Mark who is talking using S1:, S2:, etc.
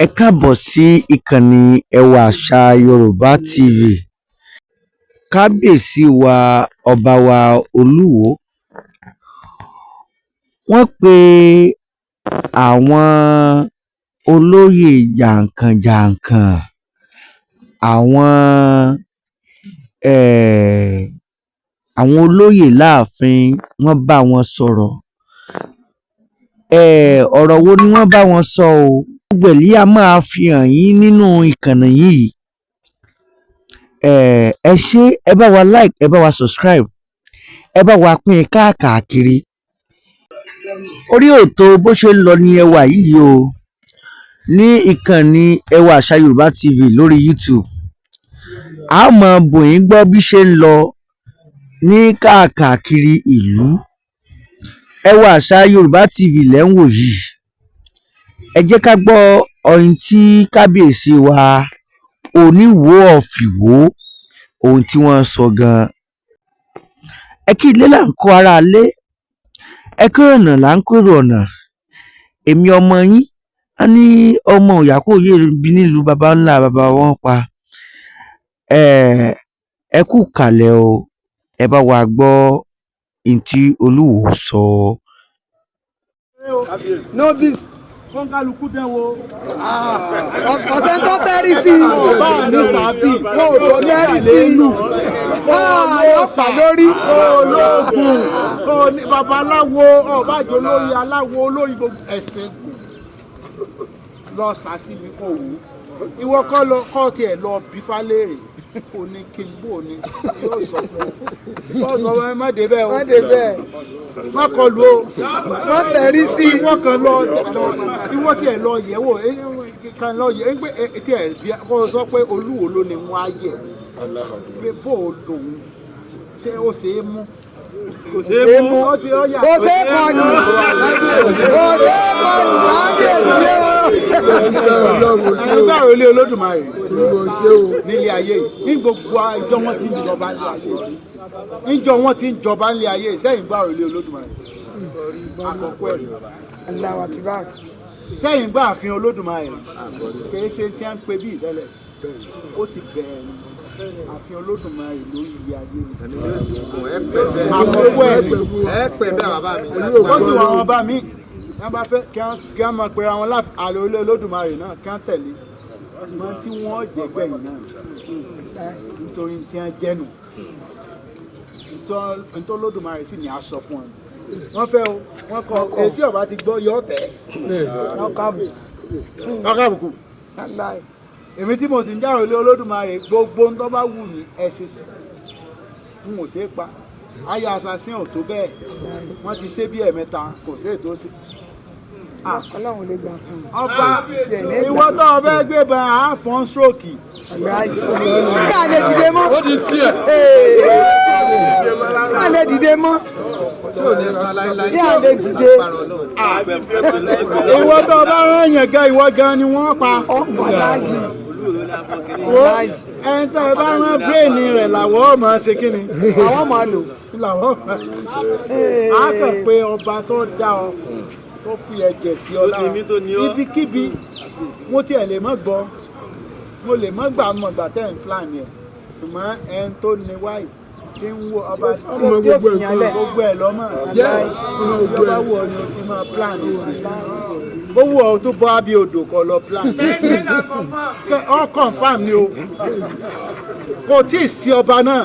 S1: Ẹ káàbọ̀ sí ìkànnì Ẹwà Àṣà Yorùbá TV. Kábíyèsí wa ọba wa Olúwo, wọ́n pe àwọn olóyè jàǹkànjàǹkàn, àwọn olóyè láàfin, wọ́n bá wọn sọ̀rọ̀. Ọ̀rọ̀ wo ni wọ́n bá wọn sọ o? Gbogbo èyí a máa fi hàn yín nínú ìkànnì yìí. Ẹ ṣé, ẹ bá wa like, ẹ bá wa subscribe, ẹ bá wa pín káàkiri. Orí ètò bó ṣe ń lọ ní ẹwà yìí o, ní ìkànnì Ẹwà Àṣà Yorùbá TV lórí YouTube. A máa bò yín gbọ́ bí ṣe ń lọ ní káàkiri ìlú. Ẹwà Àṣà Yorùbá TV lẹ́ ń wò yìí. Ẹ jẹ́ ká gbọ́ ohun tí kábíyèsí wa Oníwo of Ìwó, ohun tí wọ́n sọ gan-an. Ẹ kí ilé là ń kó ara lé, ẹ kí ọ̀nà là ń kórè ọ̀nà. Èmi ọmọ yín, a ní ọmọ òyàkóyè bí nílùú baba ńlá baba wọn pa. Ẹ kú kàlẹ̀ o, ẹ bá wa gbọ́ ohun tí Olúwo sọ.
S2: Nobis fún kálukú dẹ́wọ́ ọ̀sẹ̀ tó tẹ́rí sí i ọba ní sàbí wọn ò tó tẹ́rí sí ìlú ọ̀sà lórí ológun babaláwo ọ̀bájọ́ olórí aláwo olórí gbogbo ẹ̀sìn lọ sàṣìbí kò wú ìwọ kọ́ tiẹ̀ lọ bí falẹ́rẹ̀ kò ní kí n bò ní yóò sọ fún ọ sọ wọn má dé bẹ́ẹ̀ o má kọlu o má tẹ̀rí sí i ìwọ kan lọ ìwọ tiẹ̀ lọ yẹ̀ wò kan lọ yẹ̀ pé tiẹ̀ bí kò sọ pé Olúwo ló ní wọn á yẹ̀ pé bó o lòun ṣé ó ṣe é mú kò ṣe é mú kò ṣe é kọlù kò ṣe é kọlù kábíyèsí o. Ẹgbẹ́ àrò ilé Olódùmarè nílé ayé yìí ní gbogbo ìjọ wọn ti ń jọba nílé ayé yìí níjọ wọn ti ń jọba nílé ayé yìí sẹ́yìn gbọ́ àrò ilé Olódùmarè àkọ́kọ́ ẹ̀ sẹ́yìn gbọ́ ààfin Olódùmarè kìí ṣe tí a ń pe bí ìtẹ́lẹ̀ ó ti bẹ̀rẹ̀ ni ààfin Olódùmarè ló yí ayé yìí àkọ́kọ́ ẹ̀ ni ó sì wà wọn bá mi wọ́n bá fẹ́ kí wọ́n máa pe àwọn àlọ́ ilé Olódùmarè náà kí wọ́n tẹ̀lé ṣùgbọ́n tí wọ́n jẹ́ gbẹ̀yìn náà nítorí tí wọ́n jẹ́nu nítorí Olódùmarè sì ní aṣọ fún wọn. Wọ́n fẹ́ o wọ́n kọ etí ọba ti gbọ́ yọ tẹ̀ wọ́n kábùkù. Èmi tí mo sì ń járò ilé Olódùmarè gbogbo ń tọ́ bá wù ní ẹ ṣe sí n ò ṣe é pa ayé assassin ò tó bẹ́ẹ̀ wọ́n ti ṣe bí ẹ̀mẹ́ta kò sí ètò sí. Ọlọ́run lè gbà fún mi. Ọba ìwọ tó o fẹ́ gbé bá a fọ́n stroke. Ṣé a lè dìde mọ́? Ó di tiẹ̀. Ṣé a lè dìde mọ́? Ṣé a lè dìde? Ìwọ tó o bá rán yẹn gan ìwọ gan ni wọ́n pa. Ẹni tó o bá rán bírèèni rẹ̀ làwọ̀ ọ̀ máa ṣe kí ni? Àwọn máa lò. A kàn pé ọba tó dá ọ tó fi ẹ̀jẹ̀ sí ọ lára ibikíbi mo tiẹ̀ lè mọ́ gbọ́ mo lè mọ́ gbà mọ́ gbà tẹ́ ń plan yẹn ṣùgbọ́n ẹni tó ní wáyé tí ń wo ọba tí ó fi yàn lẹ̀ gbogbo ẹ̀ lọ́mọ́ ìjọba wo ni o ti máa plan yìí ó wù ọ́ tó bọ́ ábí odò kọ lọ plan all confam ni o kò tí ì sí ọba náà